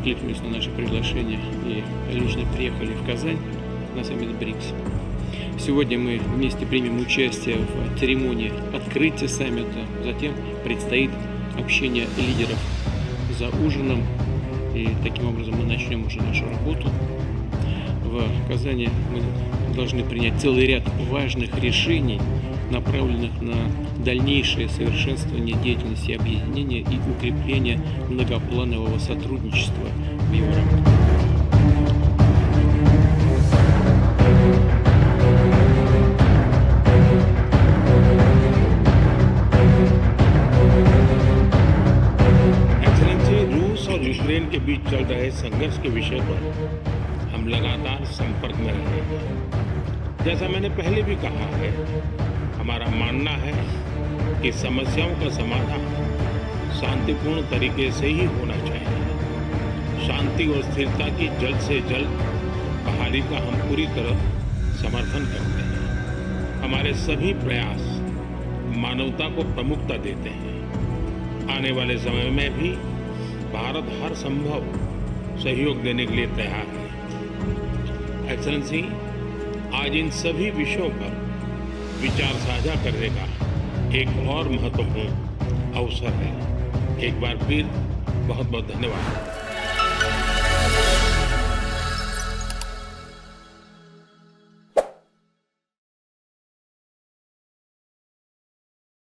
откликнулись на наше приглашение и лично приехали в Казань на саммит БРИКС. Сегодня мы вместе примем участие в церемонии открытия саммита, затем предстоит общение лидеров за ужином, и таким образом мы начнем уже нашу работу. В Казани мы должны принять целый ряд важных решений, направленных на дальнейшее совершенствование деятельности объединения и укрепление многопланового сотрудничества в его рамках. यूक्रेन के बीच चल रहे संघर्ष के विषय पर हम लगातार संपर्क में रहे हैं। जैसा मैंने पहले भी कहा है, हमारा मानना है कि समस्याओं का समाधान शांतिपूर्ण तरीके से ही होना चाहिए। शांति और स्थिरता की जल्द से जल्द बहाली का हम पूरी तरह समर्थन करते हैं। हमारे सभी प्रयास मानवता को प्रमुखता देते हैं। आने वाले समय में भी भारत हर संभव सहयोग देने के लिए तैयार है। एक्सेलेंसी, आज इन सभी विषयों पर विचार साझा करने का एक और महत्वपूर्ण अवसर है। एक बार फिर बहुत बहुत धन्यवाद।